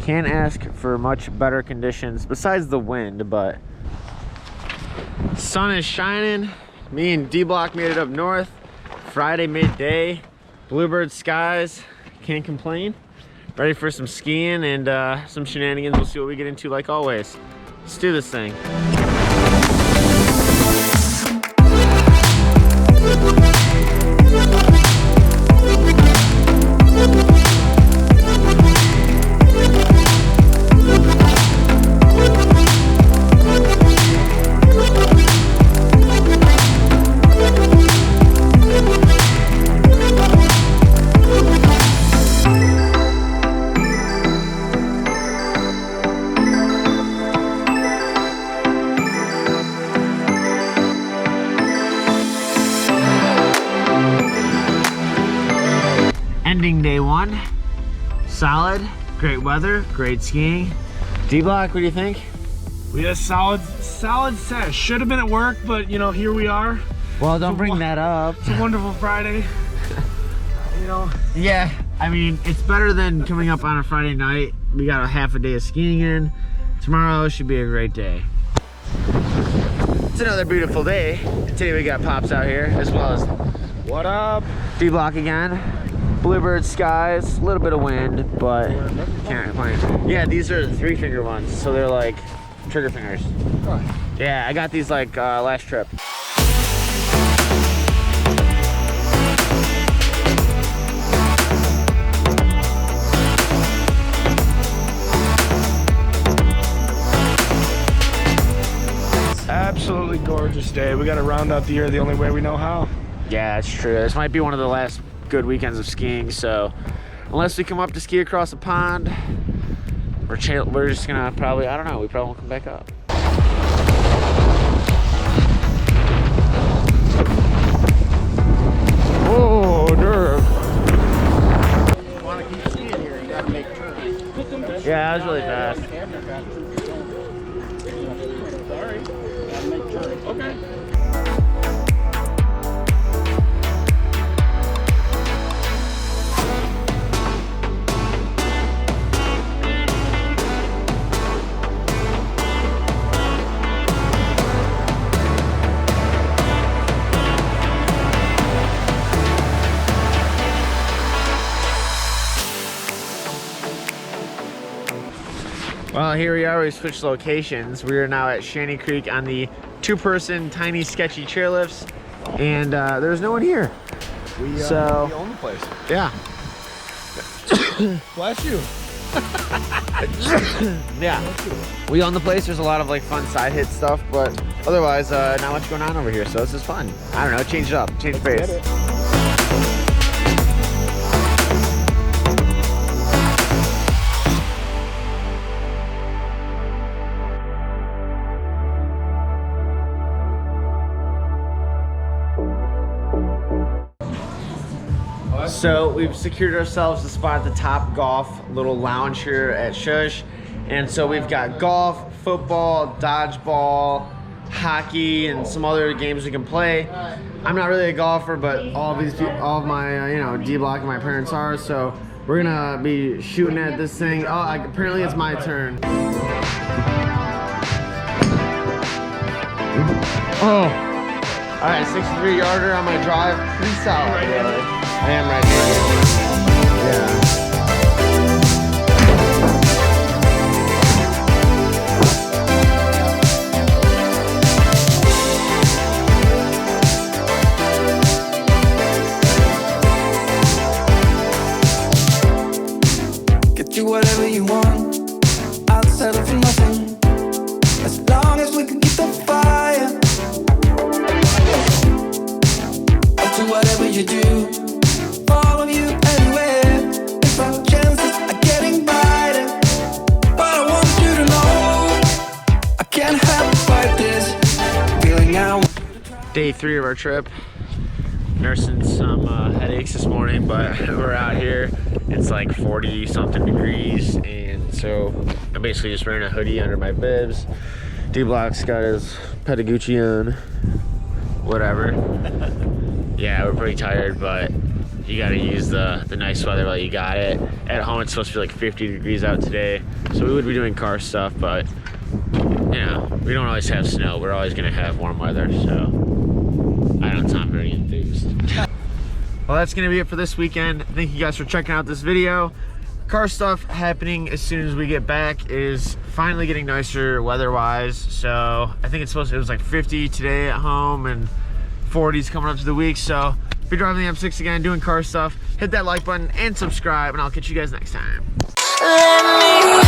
Can't ask for much better conditions besides the wind, but sun is shining. Me and D-Block made it up north. Friday midday, bluebird skies. Can't complain. Ready for some skiing and some shenanigans. We'll see what we get into like always. Let's do this thing. Ending day one, solid, great weather, great skiing. D-Block, what do you think? We had a solid set. Should have been at work, but you know, here we are. Well, don't bring that up. It's a wonderful Friday. You know. Yeah, I mean, it's better than coming up on a Friday night. We got a half a day of skiing in. Tomorrow should be a great day. It's another beautiful day. Today we got Pops out here, as well as What up? D-Block again. Bluebird skies, a little bit of wind, but can't complain. Yeah, these are the 3-finger ones, so they're like trigger fingers. Yeah, I got these like last trip. Absolutely gorgeous day. We got to round out the year the only way we know how. Yeah, that's true. This might be one of the last good weekends of skiing, so unless we come up to ski across the pond, we're just gonna probably, I don't know, we probably won't come back up. Oh, nerve. You want to keep skiing here, you got to make turns. Yeah, that was really fast. Sorry, got to make turns. Okay. Well, here we are. We switched locations. We are now at Shanty Creek on the 2-person tiny sketchy chairlifts, and there's no one here. We we own the place. Yeah. Bless you. Yeah. We own the place. There's a lot of like fun side hit stuff, but otherwise, not much going on over here. So this is fun. I don't know. Change it up. Change pace. So we've secured ourselves a spot at the Top Golf little lounge here at Shush. And so we've got golf, football, dodgeball, hockey, and some other games we can play. I'm not really a golfer, but all of my, you know, D-Block and my parents are. So we're gonna be shooting at this thing. Oh, apparently it's my turn. Oh. All right, 63-yarder on my drive. Pretty solid, really. I am right here. Yeah. Get you whatever you want. I'll settle for nothing. As long as we can keep the fire. I'll do whatever you do. Follow you anywhere. If our chances are getting brighter, but I want you to know I can't help but fight this feeling out. Day 3 of our trip. Nursing some headaches this morning, but we're out here. It's like 40 something degrees, and so I'm basically just wearing a hoodie under my bibs. D-Block's got his Patagucci on. Whatever. Yeah, we're pretty tired, but you gotta use the nice weather while you got it. At home it's supposed to be like 50 degrees out today, so we would be doing car stuff, but you know, we don't always have snow. We're always gonna have warm weather, so I don't sound very enthused. Well, that's gonna be it for this weekend. Thank you guys for checking out this video. Car stuff happening as soon as we get back. It is finally getting nicer weather-wise. So I think it was like 50 today at home and 40s coming up to the week. So if you're driving the M6 again, doing car stuff, hit that like button and subscribe, and I'll catch you guys next time. Let me